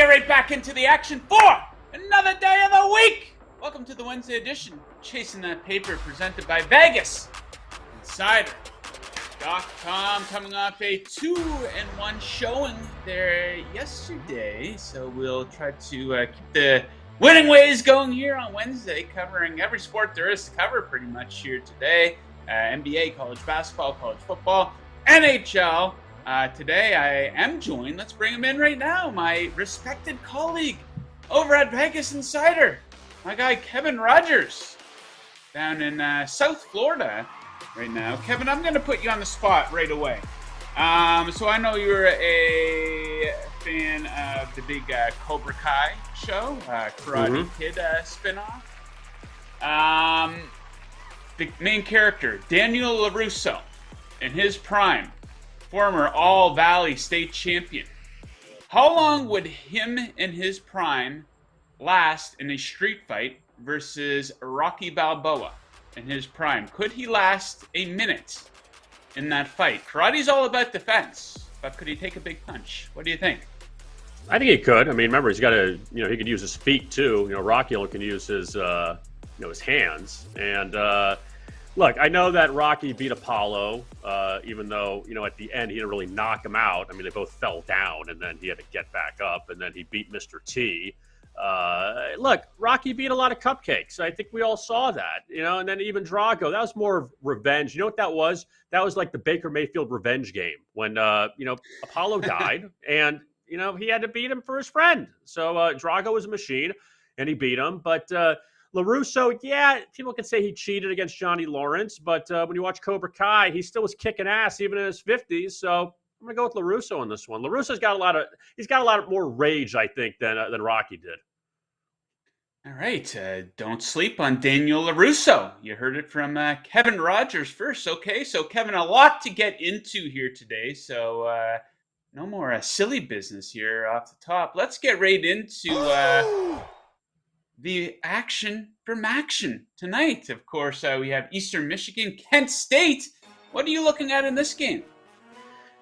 get right back into the action for another day of the week. Welcome to the Wednesday edition, Chasing That Paper, presented by VegasInsider.com, coming off a 2-1 showing there yesterday. So we'll try to keep the winning ways going here on Wednesday, covering every sport there is to cover pretty much here today. NBA, college basketball, college football, NHL. Today I am joined, let's bring him in right now, my respected colleague over at Vegas Insider, my guy Kevin Rogers, down in South Florida right now. Kevin, I'm going to put you on the spot right away. So I know you're a fan of the big Cobra Kai show, Karate Kid spinoff. The main character, Daniel LaRusso, in his prime, former All-Valley State champion. How long would him in his prime last in a street fight versus Rocky Balboa in his prime? Could he last a minute in that fight? Karate's all about defense, but could he take a big punch? What do you think? I think he could. I mean, remember, he's got to, he could use his feet too. Rocky only can use his, his hands. And, look, I know that Rocky beat Apollo, even though, at the end he didn't really knock him out. I mean, they both fell down, and then he had to get back up, and then he beat Mr. T. Look, Rocky beat a lot of cupcakes. I think we all saw that, and then even Drago, that was more of revenge. You know what that was? That was like the Baker Mayfield revenge game when, Apollo died, and, he had to beat him for his friend. So Drago was a machine, and he beat him, but LaRusso, yeah, people can say he cheated against Johnny Lawrence, but when you watch Cobra Kai, he still was kicking ass even in his 50s. So I'm gonna go with LaRusso on this one. LaRusso's got a lot of more rage, I think, than Rocky did. All right, don't sleep on Daniel LaRusso. You heard it from Kevin Rogers first. Okay, so Kevin, a lot to get into here today. So no more silly business here off the top. Let's get right into the action from action tonight. Of course, we have Eastern Michigan, Kent State. What are you looking at in this game?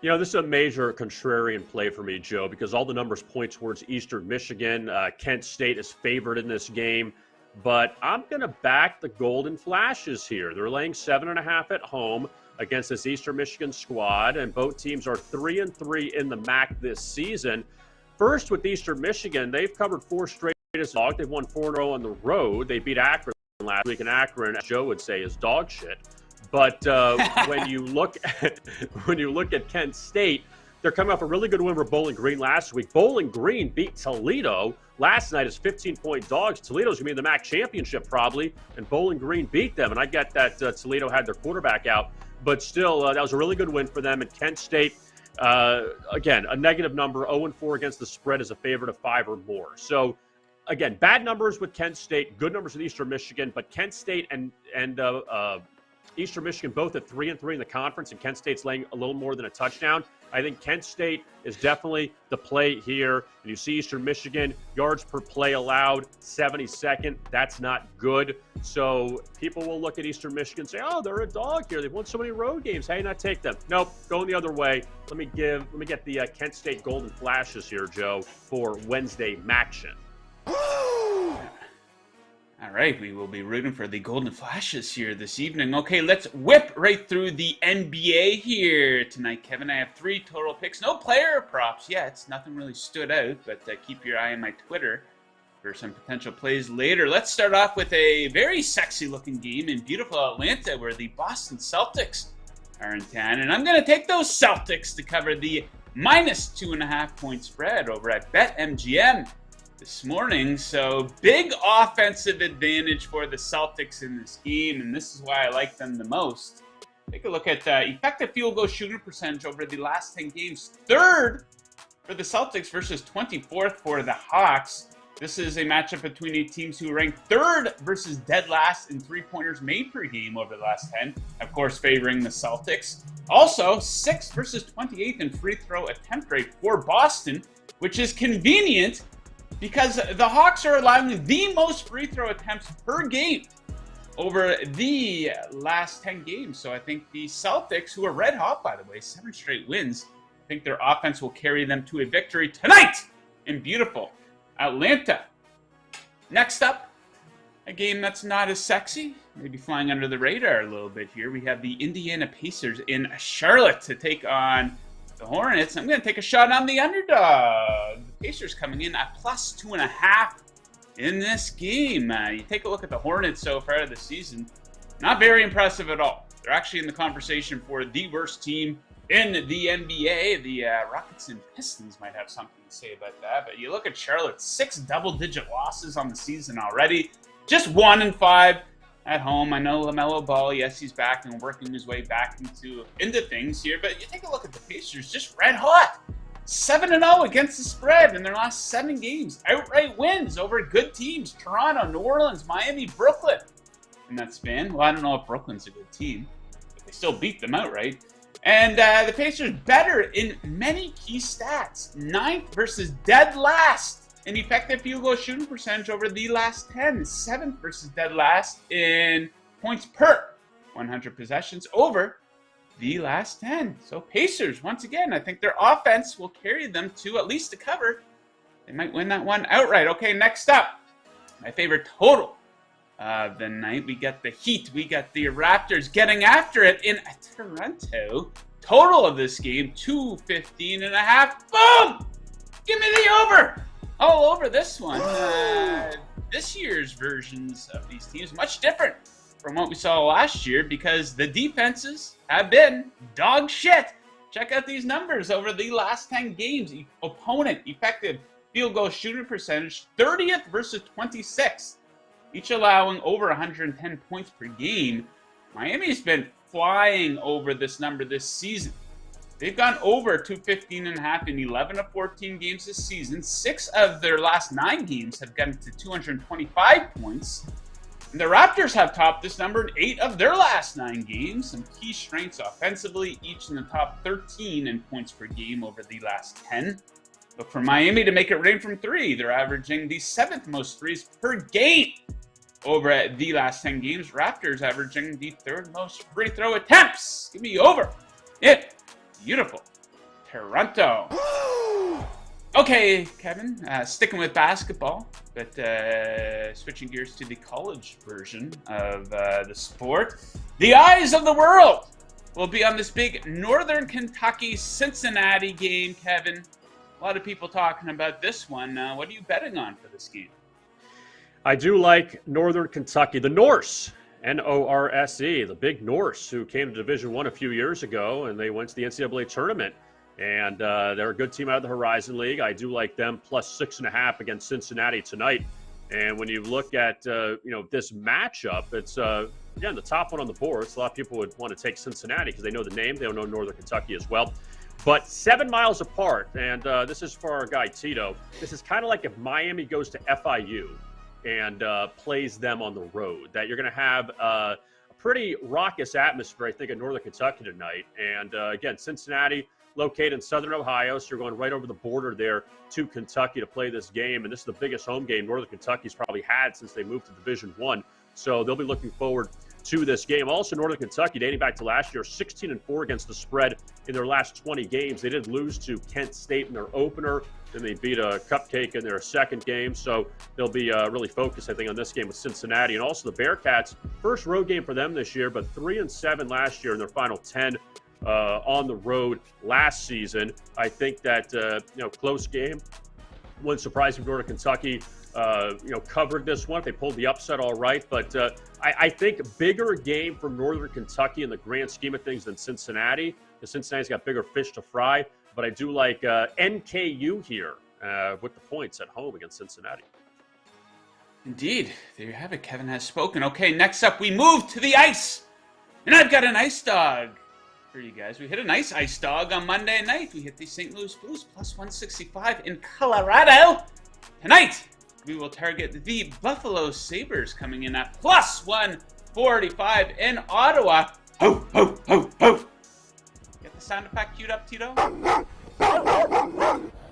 This is a major contrarian play for me, Joe, because all the numbers point towards Eastern Michigan. Kent State is favored in this game, but I'm going to back the Golden Flashes here. They're laying 7.5 at home against this Eastern Michigan squad, and both teams are 3-3 in the MAC this season. First, with Eastern Michigan, they've covered 4 straight dog. They've won 4-0 on the road. They beat Akron last week, and Akron, as Joe would say, is dog shit. But when you look at Kent State, they're coming off a really good win over Bowling Green last week. Bowling Green beat Toledo last night as 15-point dogs. Toledo's going to be in the MAC championship probably, and Bowling Green beat them. And I get that Toledo had their quarterback out, but still, that was a really good win for them. And Kent State, again, a negative number, 0-4 against the spread as a favorite of 5 or more. So, again, bad numbers with Kent State, good numbers with Eastern Michigan, but Kent State and Eastern Michigan both at 3-3 in the conference, and Kent State's laying a little more than a touchdown. I think Kent State is definitely the play here. And you see Eastern Michigan, yards per play allowed, 72nd. That's not good. So people will look at Eastern Michigan and say, oh, they're a dog here. They've won so many road games. How do you not take them? Nope, going the other way. Let me get the Kent State Golden Flashes here, Joe, for Wednesday Maction. All right, we will be rooting for the Golden Flashes here this evening. Okay, let's whip right through the NBA here tonight, Kevin. I have 3 total picks. No player props yet. Nothing really stood out, but keep your eye on my Twitter for some potential plays later. Let's start off with a very sexy-looking game in beautiful Atlanta where the Boston Celtics are in town. And I'm going to take those Celtics to cover the minus 2.5 point spread over at BetMGM this morning. So big offensive advantage for the Celtics in this game, and this is why I like them the most. Take a look at effective field goal shooting percentage over the last 10 games. 3rd for the Celtics versus 24th for the Hawks. This is a matchup between teams who rank 3rd versus dead last in 3-pointers made per game over the last 10. Of course, favoring the Celtics. Also, 6th versus 28th in free throw attempt rate for Boston, which is convenient because the Hawks are allowing the most free throw attempts per game over the last 10 games. So I think the Celtics, who are red hot, by the way, 7 straight wins, I think their offense will carry them to a victory tonight in beautiful Atlanta. Next up, a game that's not as sexy, maybe flying under the radar a little bit here. We have the Indiana Pacers in Charlotte to take on the Hornets. I'm going to take a shot on the underdog. The Pacers coming in at +2.5 in this game. You take a look at the Hornets so far this season, not very impressive at all. They're actually in the conversation for the worst team in the NBA. The Rockets and Pistons might have something to say about that. But you look at Charlotte, 6 double-digit losses on the season already. Just 1-5 at home. I know LaMelo Ball, yes, he's back and working his way back into things here. But you take a look at the Pacers, just red hot. 7-0 against the spread in their last 7 games. Outright wins over good teams. Toronto, New Orleans, Miami, Brooklyn. In that span. Well, I don't know if Brooklyn's a good team, but they still beat them outright. And the Pacers better in many key stats. 9th versus dead last in effective field goal shooting percentage over the last 10. 7th versus dead last in points per 100 possessions over the last 10. So Pacers, once again, I think their offense will carry them to at least a cover. They might win that one outright. Okay, next up, my favorite total of the night. We got the Heat. We got the Raptors getting after it in Toronto. Total of this game, 215.5. Boom! Give me the over! All over this one. This year's versions of these teams, much different from what we saw last year because the defenses have been dog shit. Check out these numbers over the last 10 games. Opponent effective field goal shooting percentage, 30th versus 26th. Each allowing over 110 points per game. Miami's been flying over this number this season. They've gone over 215.5 in 11 of 14 games this season. 6 of their last 9 games have gotten to 225 points. And the Raptors have topped this number in 8 of their last 9 games. Some key strengths offensively, each in the top 13 in points per game over the last 10. Look for Miami to make it rain from 3. They're averaging the 7th most threes per game over at the last 10 games. Raptors averaging the 3rd most free throw attempts. Give me over it. Beautiful. Toronto. Okay, Kevin, sticking with basketball, but switching gears to the college version of the sport. The eyes of the world will be on this big Northern Kentucky-Cincinnati game, Kevin. A lot of people talking about this one. What are you betting on for this game? I do like Northern Kentucky, the Norse, N-O-R-S-E, the big Norse who came to Division I a few years ago, and they went to the NCAA tournament. And they're a good team out of the Horizon League. I do like them +6.5 against Cincinnati tonight. And when you look at this matchup, it's again the top one on the board. So a lot of people would want to take Cincinnati because they know the name. They don't know Northern Kentucky as well. But 7 miles apart, and this is for our guy Tito. This is kind of like if Miami goes to FIU and plays them on the road. That you're going to have a pretty raucous atmosphere, I think, in Northern Kentucky tonight. And again, Cincinnati, located in Southern Ohio, so you're going right over the border there to Kentucky to play this game. And this is the biggest home game Northern Kentucky's probably had since they moved to Division I. So they'll be looking forward to this game. Also, Northern Kentucky, dating back to last year, 16-4 against the spread in their last 20 games. They did lose to Kent State in their opener. Then they beat a cupcake in their second game. So they'll be really focused, I think, on this game with Cincinnati. And also the Bearcats, first road game for them this year, but 3-7 last year in their final 10. On the road last season. I think that, close game. Wouldn't surprise me if Northern Kentucky, covered this one. They pulled the upset all right. But I think bigger game for Northern Kentucky in the grand scheme of things than Cincinnati. Because Cincinnati's got bigger fish to fry. But I do like NKU here with the points at home against Cincinnati. Indeed. There you have it. Kevin has spoken. Okay, next up we move to the ice. And I've got an ice dog for you guys. We hit a nice ice dog on Monday night. We hit the St. Louis Blues +165 in Colorado. Tonight, we will target the Buffalo Sabres coming in at +145 in Ottawa. Ho, ho, ho, ho. Get the sound effect queued up, Tito? There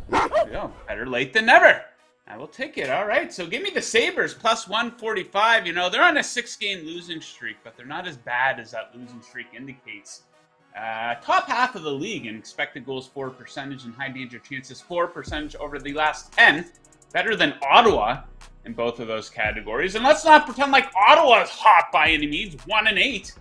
we go. Better late than never. I will take it. All right, so give me the Sabres +145. They're on a 6-game losing streak, but they're not as bad as that losing streak indicates. Top half of the league in expected goals for percentage and high danger chances for percentage over the last 10. Better than Ottawa in both of those categories. And let's not pretend like Ottawa is hot by any means. 1-8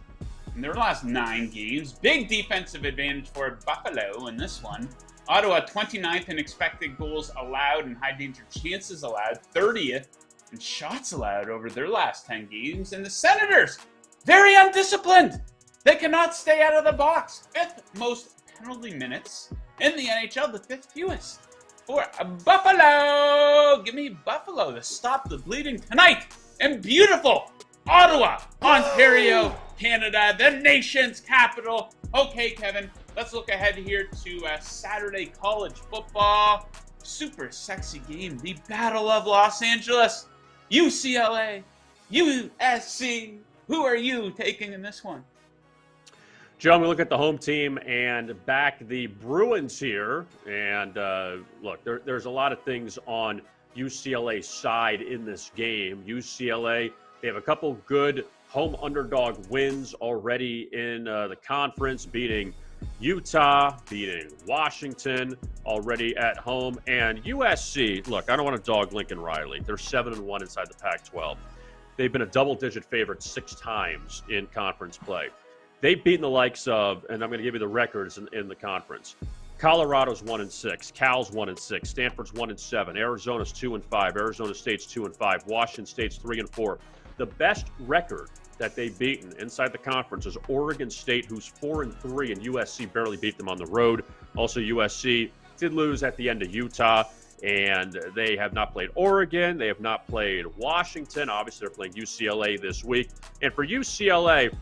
in their last 9 games. Big defensive advantage for Buffalo in this one. Ottawa 29th in expected goals allowed and high danger chances allowed. 30th in shots allowed over their last 10 games. And the Senators, very undisciplined. They cannot stay out of the box. 5th most penalty minutes in the NHL, the 5th fewest for Buffalo. Give me Buffalo to stop the bleeding tonight in beautiful Ottawa, Ontario, Canada, the nation's capital. Okay, Kevin, let's look ahead here to Saturday college football. Super sexy game. The Battle of Los Angeles. UCLA, USC. Who are you taking in this one? Joe, I'm going to look at the home team and back the Bruins here. And look, there's a lot of things on UCLA's side in this game. UCLA, they have a couple good home underdog wins already in the conference, beating Utah, beating Washington already at home. And USC, look, I don't want to dog Lincoln Riley. They're 7-1 inside the Pac-12. They've been a double-digit favorite 6 times in conference play. They've beaten the likes of, and I'm going to give you the records in the conference. Colorado's 1-6, Cal's 1-6, Stanford's 1-7, Arizona's 2-5, Arizona State's 2-5, Washington State's 3-4. The best record that they've beaten inside the conference is Oregon State, who's 4-3, and USC barely beat them on the road. Also, USC did lose at the end of Utah, and they have not played Oregon. They have not played Washington. Obviously, they're playing UCLA this week. And for UCLA,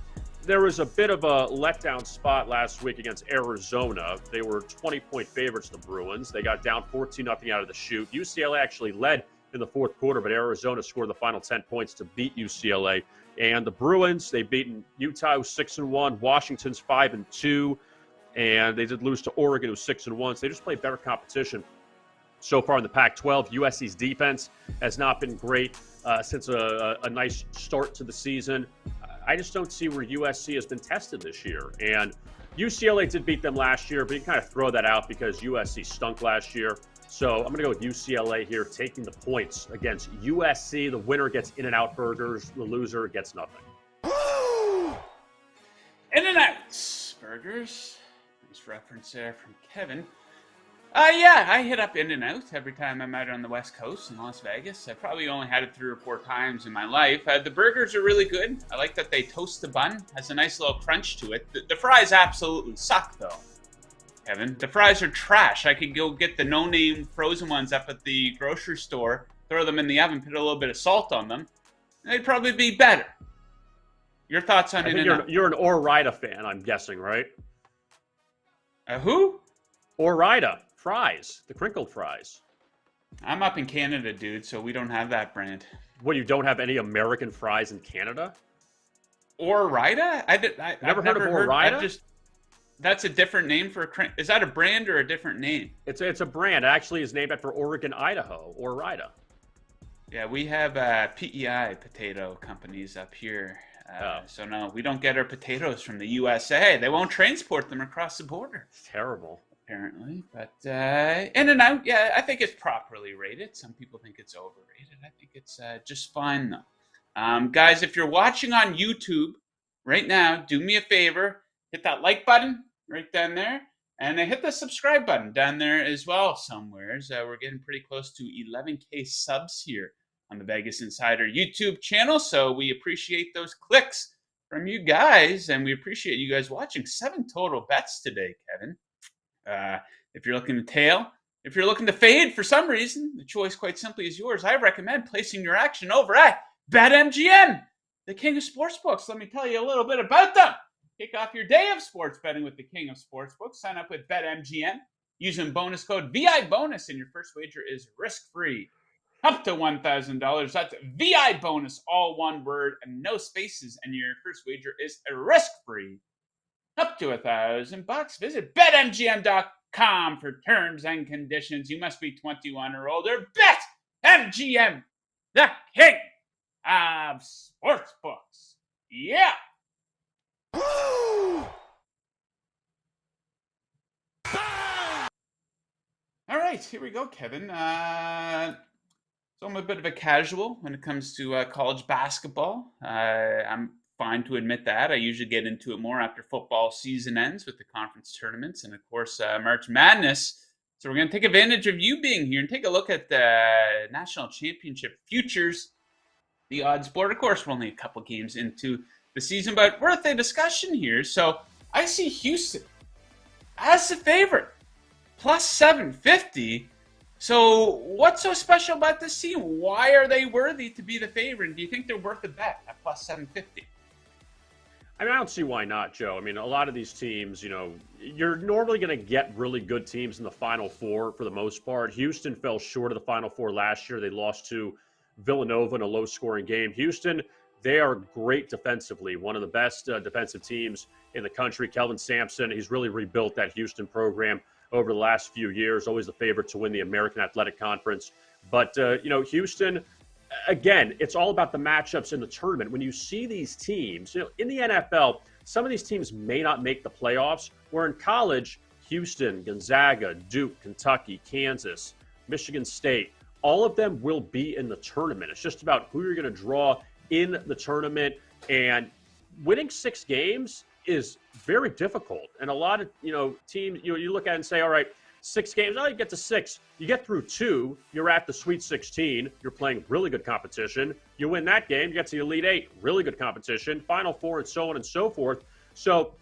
there was a bit of a letdown spot last week against Arizona. They were 20-point favorites, the Bruins. They got down 14-0 out of the chute. UCLA actually led in the fourth quarter, but Arizona scored the final 10 points to beat UCLA. And the Bruins, they've beaten Utah, who's 6-1, Washington's 5-2, and they did lose to Oregon, who's 6-1. So they just played better competition so far in the Pac-12. USC's defense has not been great since a nice start to the season. I just don't see where USC has been tested this year. And UCLA did beat them last year, but you kind of throw that out because USC stunk last year. So I'm going to go with UCLA here, taking the points against USC. The winner gets In-N-Out burgers. The loser gets nothing. In-N-Out burgers. Nice reference there from Kevin. Yeah, I hit up In-N-Out every time I'm out on the West Coast in Las Vegas. I probably only had it 3 or 4 times in my life. The burgers are really good. I like that they toast the bun. Has a nice little crunch to it. The fries absolutely suck, though, Kevin. The fries are trash. I could go get the no-name frozen ones up at the grocery store, throw them in the oven, put a little bit of salt on them, and they'd probably be better. Your thoughts on In-N-Out? You're an Ore-Ida fan, I'm guessing, right? Who? Ore-Ida. Fries, the crinkled fries. I'm up in Canada, dude, so we don't have that brand. What, you don't have any American fries in Canada? Ore-Ida? I've never heard of Ore-Ida? That's a different name for a is that a brand or a different name? It's a brand. It actually is named after Oregon, Idaho, Ore-Ida. Yeah, we have PEI potato companies up here. So no, we don't get our potatoes from the USA. They won't transport them across the border. It's terrible. Apparently, but In-N-Out, yeah, I think it's properly rated. Some people think it's overrated. I think it's just fine, though. Guys, if you're watching on YouTube right now, do me a favor. Hit that like button right down there, and hit the subscribe button down there as well somewheres. We're getting pretty close to 11K subs here on the Vegas Insider YouTube channel, so we appreciate those clicks from you guys, and we appreciate you guys watching. 7 total bets today, Kevin. If you're looking to tail, if you're looking to fade for some reason, the choice quite simply is yours. I recommend placing your action over at BetMGM, the king of sportsbooks. Let me tell you a little bit about them. Kick off your day of sports betting with the king of sportsbooks. Sign up with BetMGM using bonus code VIBONUS, and your first wager is risk-free. Up to $1,000. That's VI bonus, all one word and no spaces, and your first wager is risk-free. Up to $1,000. Visit BetMGM.com for terms and conditions. You must be 21 or older. BetMGM, the king of sportsbooks. Yeah. right, here we go, Kevin. So I'm a bit of a casual when it comes to college basketball. I'm fine to admit that. I usually get into it more after football season ends with the conference tournaments and, of course, March Madness. So we're going to take advantage of you being here and take a look at the national championship futures, the odds board. Of course, we're only a couple games into the season, but worth a discussion here. So I see Houston as the favorite, plus 750. So what's so special about this team? Why are they worthy to be the favorite? Do you think they're worth a bet at plus 750? I mean, I don't see why not, Joe. I mean, a lot of these teams, you're normally going to get really good teams in the Final Four for the most part. Houston fell short of the Final Four last year. They lost to Villanova in a low-scoring game. Houston, they are great defensively, one of the best defensive teams in the country. Kelvin Sampson, he's really rebuilt that Houston program over the last few years, always the favorite to win the American Athletic Conference. But, Houston, again, it's all about the matchups in the tournament. When you see these teams, in the NFL, some of these teams may not make the playoffs, where in college, Houston, Gonzaga, Duke, Kentucky, Kansas, Michigan State, all of them will be in the tournament. It's just about who you're going to draw in the tournament. And winning 6 games is very difficult. And a lot of, teams, you look at it and say, all right, 6 games, you get to 6. You get through 2, you're at the Sweet 16. You're playing really good competition. You win that game, you get to the Elite 8, really good competition, Final Four, and so on and so forth. So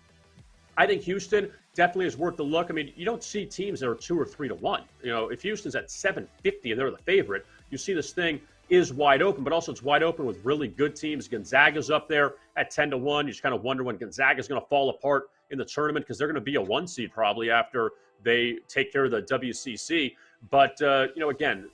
I think Houston definitely is worth the look. I mean, you don't see teams that are 2 or 3 to 1. If Houston's at 750 and they're the favorite, you see this thing is wide open, but also it's wide open with really good teams. Gonzaga's up there at 10 to 1. You just kind of wonder when Gonzaga's going to fall apart in the tournament because they're going to be a 1 seed probably after they take care of the WCC. But, again,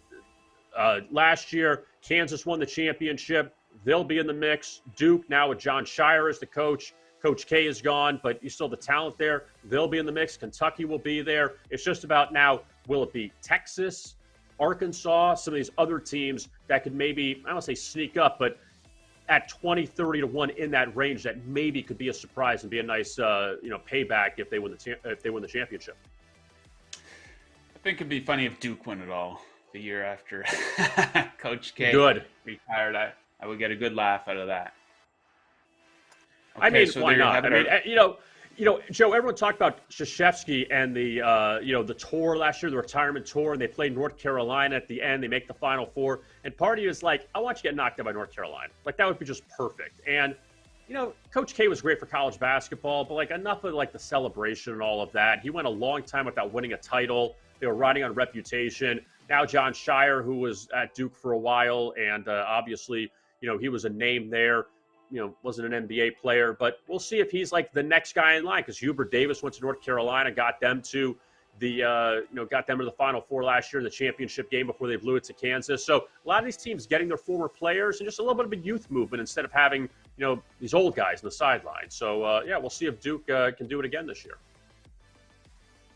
last year, Kansas won the championship. They'll be in the mix. Duke, now with John Shire as the coach. Coach K is gone, but you still have the talent there. They'll be in the mix. Kentucky will be there. It's just about now, will it be Texas, Arkansas, some of these other teams that could maybe, I don't want to say sneak up, but at 20, 30 to 1 in that range that maybe could be a surprise and be a nice, payback if they win the championship. I think it'd be funny if Duke won it all the year after Coach K retired. I would get a good laugh out of that. Okay, I mean, so why not? I mean, Joe, everyone talked about Krzyzewski and the tour last year, the retirement tour, and they played North Carolina at the end. They make the Final Four. And part of you is like, I want you to get knocked out by North Carolina. Like, that would be just perfect. And, Coach K was great for college basketball, but, enough of, the celebration and all of that. He went a long time without winning a title. They were riding on reputation. Now John Shire, who was at Duke for a while, and obviously, he was a name there. Wasn't an NBA player, but we'll see if he's the next guy in line because Hubert Davis went to North Carolina, got them to the Final Four last year in the championship game before they blew it to Kansas. So a lot of these teams getting their former players and just a little bit of a youth movement instead of having, these old guys on the sideline. So, we'll see if Duke can do it again this year.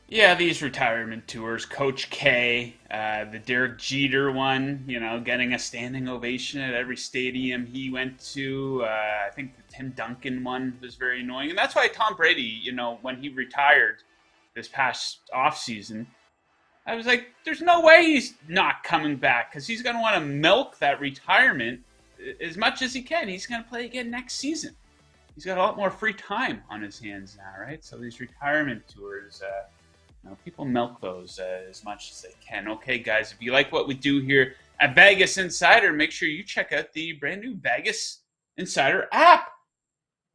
Yeah, these retirement tours, Coach K, the Derek Jeter one, getting a standing ovation at every stadium he went to. I think the Tim Duncan one was very annoying. And that's why Tom Brady, when he retired this past offseason, I was like, there's no way he's not coming back because he's going to want to milk that retirement as much as he can. He's going to play again next season. He's got a lot more free time on his hands now, right? So these retirement tours, people milk those as much as they can. Okay, guys, if you like what we do here at Vegas Insider, make sure you check out the brand new Vegas Insider app.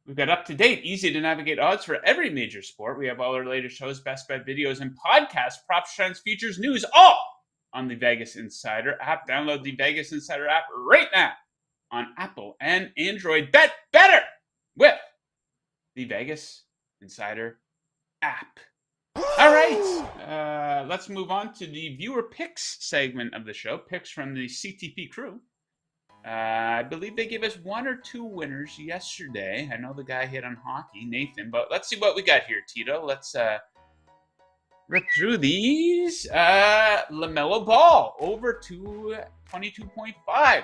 We've got up-to-date, easy-to-navigate odds for every major sport. We have all our latest shows, best bet videos, and podcasts, props, trends, features, news, all on the Vegas Insider app. Download the Vegas Insider app right now on Apple and Android. Bet better with the Vegas Insider app. All right, let's move on to the viewer picks segment of the show. Picks from the CTP crew. I believe they gave us 1 or 2 winners yesterday. I know the guy hit on hockey, Nathan, but let's see what we got here, Tito. Let's rip through these. LaMelo Ball, over to 22.5.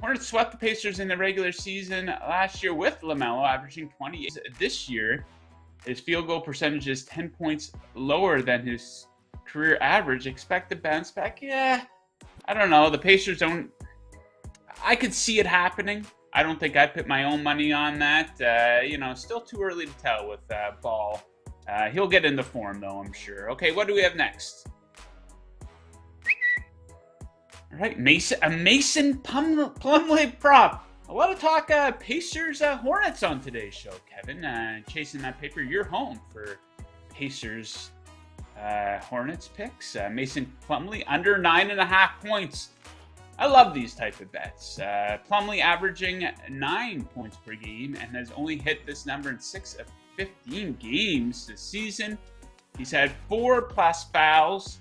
Hornets swept the Pacers in the regular season last year with LaMelo, averaging 28. This year, his field goal percentage is 10 points lower than his career average. Expected bounce back. Yeah, I don't know. The Pacers don't. I could see it happening. I don't think I'd put my own money on that. Still too early to tell with Ball. He'll get into form, though, I'm sure. Okay, what do we have next? All right, a Mason Plumlee prop. A lot of talk Pacers Hornets on today's show, Kevin. Chasing that paper, you're home for Pacers Hornets picks. Mason Plumlee under 9.5 points. I love these type of bets. Plumlee averaging 9 points per game and has only hit this number in 6 of 15 games this season. He's had 4+ fouls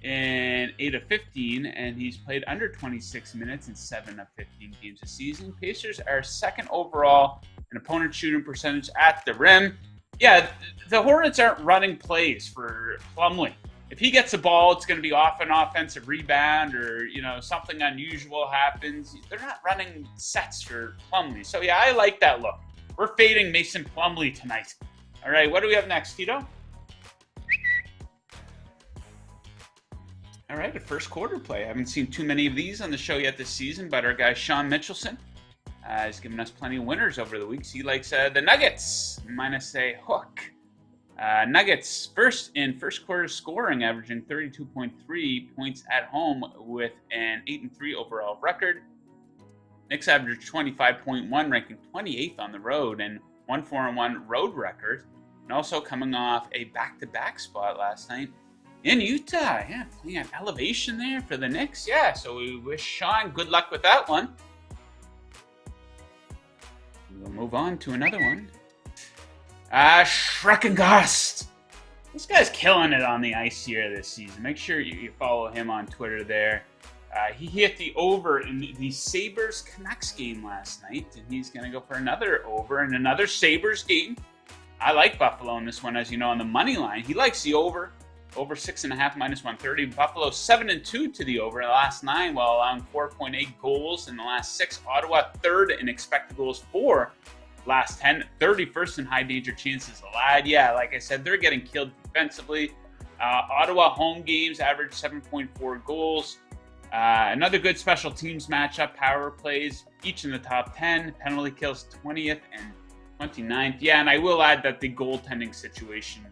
in 8 of 15, and he's played under 26 minutes in 7 of 15 games this season. Pacers are second overall in opponent shooting percentage at the rim. Yeah, the Hornets aren't running plays for Plumlee. If he gets the ball, it's going to be off an offensive rebound or, something unusual happens. They're not running sets for Plumlee. So, yeah, I like that look. We're fading Mason Plumlee tonight. All right, what do we have next, Tito? All right, a first quarter play. I haven't seen too many of these on the show yet this season, but our guy Sean Mitchelson has given us plenty of winners over the weeks. He likes the Nuggets minus a hook. Nuggets first quarter scoring, averaging 32.3 points at home with an 8-3 overall record. Knicks averaged 25.1, ranking 28th on the road, and 1-4-1 road record. And also coming off a back-to-back spot last night in Utah. Yeah, playing at elevation there for the Knicks. Yeah, so we wish Sean good luck with that one. We'll move on to another one. Schreckengast. This guy's killing it on the ice here this season. Make sure you follow him on Twitter there. He hit the over in the Sabres-Canucks game last night, and he's going to go for another over in another Sabres game. I like Buffalo in this one, as you know, on the money line. He likes the over 6.5 minus 130. Buffalo 7-2 to the over in the last 9, while allowing 4.8 goals in the last 6. Ottawa third in expected goals for last 10, 31st in high danger chances allowed. Yeah, like I said, they're getting killed defensively. Ottawa home games average 7.4 goals. Another good special teams matchup, power plays, each in the top 10. Penalty kills 20th and 29th. Yeah, and I will add that the goaltending situation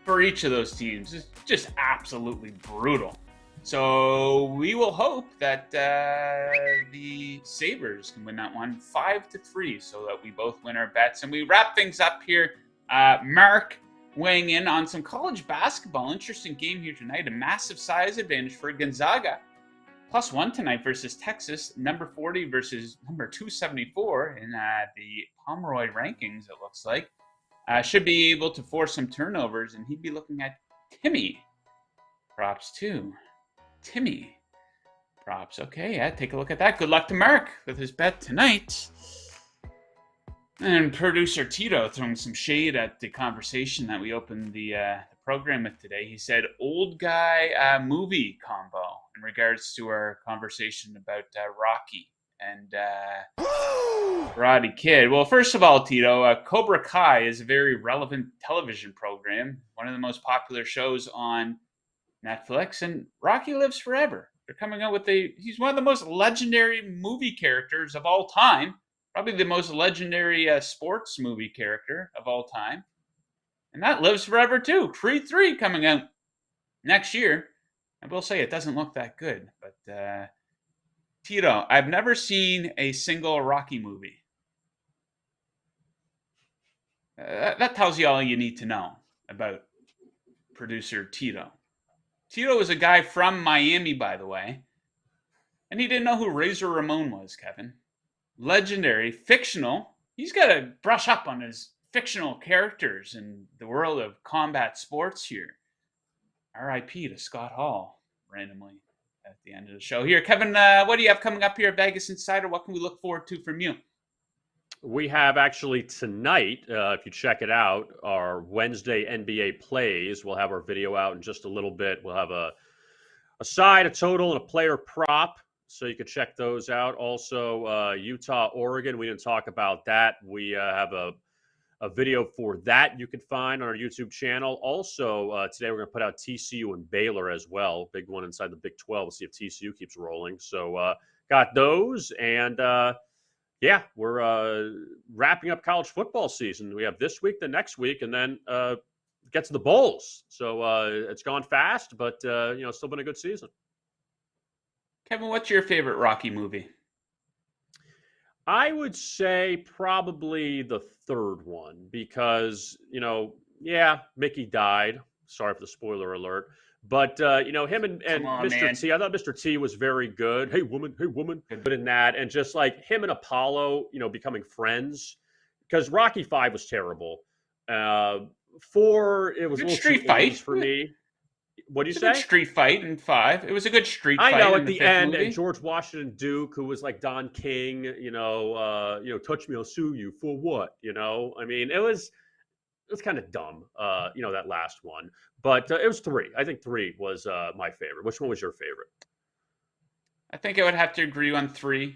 for each of those teams is just absolutely brutal. So we will hope that the Sabres can win that one 5-3 so that we both win our bets. And we wrap things up here. Mark weighing in on some college basketball. Interesting game here tonight. A massive size advantage for Gonzaga. +1 tonight versus Texas. Number 40 versus number 274 in the Pomeroy rankings, it looks like. Should be able to force some turnovers, and he'd be looking at Timmy props too. Timmy props. Okay, yeah, take a look at that. Good luck to Mark with his bet tonight. And producer Tito throwing some shade at the conversation that we opened the program with today. He said, old guy movie combo in regards to our conversation about Rocky and Karate Kid. Well, first of all, Tito, Cobra Kai is a very relevant television program, one of the most popular shows on Netflix, and Rocky lives forever. They're coming out with he's one of the most legendary movie characters of all time, probably the most legendary sports movie character of all time, and that lives forever too. Creed 3 coming out next year. I will say it doesn't look that good, but Tito, I've never seen a single Rocky movie. That tells you all you need to know about producer Tito. Tito is a guy from Miami, by the way, and he didn't know who Razor Ramon was, Kevin. Legendary, fictional. He's got to brush up on his fictional characters in the world of combat sports here. R.I.P. to Scott Hall, randomly at the end of the show. Here, Kevin, what do you have coming up here at Vegas Insider? What can we look forward to from you? We have actually tonight, if you check it out, our Wednesday NBA plays. We'll have our video out in just a little bit. We'll have a side, a total, and a player prop, so you can check those out. Also, Utah, Oregon, we didn't talk about that. We have a a video for that you can find on our YouTube channel. Also, today we're going to put out TCU and Baylor as well. Big one inside the Big 12. We'll see if TCU keeps rolling. So got those. And yeah, we're wrapping up college football season. We have this week, the next week, and then get to the bowls. So it's gone fast, but it's still been a good season. Kevin, what's your favorite Rocky movie? I would say probably the third one because, yeah, Mickey died. Sorry for the spoiler alert. But, him and Mr. T, I thought Mr. T was very good. Hey, woman. Good in that. And just like him and Apollo, becoming friends. Because Rocky V was terrible. 4, it was a little street fight for me. What do you say? A good street fight in 5. It was a good street fight. I know at the end, and George Washington Duke, who was like Don King, touch me, I'll sue you for what? I mean, it was kind of dumb, that last one. But it was 3. I think 3 was my favorite. Which one was your favorite? I think I would have to agree on 3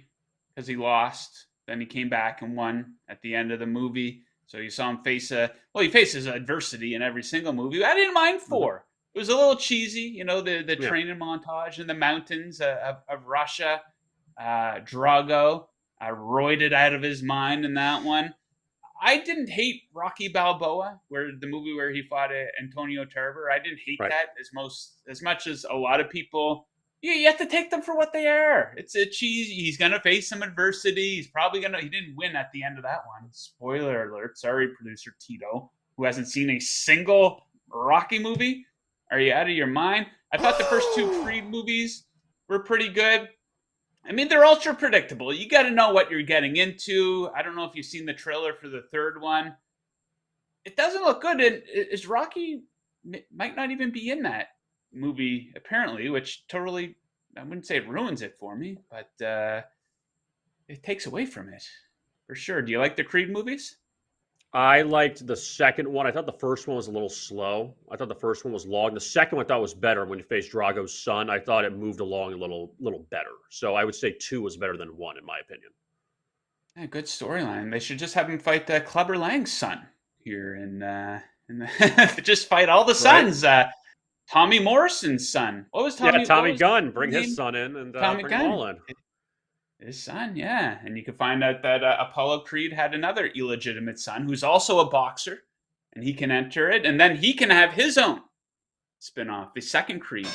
because he lost. Then he came back and won at the end of the movie. So you saw him he faces adversity in every single movie. I didn't mind 4. It was a little cheesy, the training montage in the mountains of Russia. Drago roided out of his mind in that one. I didn't hate Rocky Balboa, the movie where he fought Antonio Tarver. I didn't hate that as much as a lot of people. You have to take them for what they are. It's a cheesy. He's gonna face some adversity. He's probably he didn't win at the end of that one. Spoiler alert. Sorry, producer Tito, who hasn't seen a single Rocky movie. Are you out of your mind? I thought the first 2 Creed movies were pretty good. I mean, they're ultra predictable. You got to know what you're getting into. I don't know if you've seen the trailer for the third one. It doesn't look good. And is Rocky might not even be in that movie, apparently, which totally, I wouldn't say it ruins it for me, but it takes away from it, for sure. Do you like the Creed movies? I liked the second one. I thought the first one was a little slow. I thought the first one was long. The second one I thought was better when you faced Drago's son. I thought it moved along a little better. So I would say 2 was better than 1, in my opinion. Yeah, good storyline. They should just have him fight Clubber Lang's son here just fight all the sons. Right. Tommy Morrison's son. What was Tommy? Yeah, Tommy Gunn. Bring his son in and Tommy bring them all in. His son, yeah. And you can find out that Apollo Creed had another illegitimate son who's also a boxer, and he can enter it, and then he can have his own spinoff, the second Creed.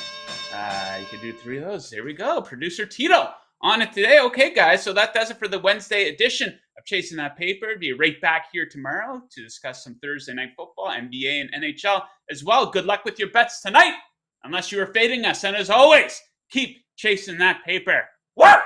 You can do 3 of those. There we go. Producer Tito on it today. Okay, guys, so that does it for the Wednesday edition of Chasing That Paper. Be right back here tomorrow to discuss some Thursday night football, NBA, and NHL as well. Good luck with your bets tonight, unless you are fading us. And as always, keep chasing that paper. What?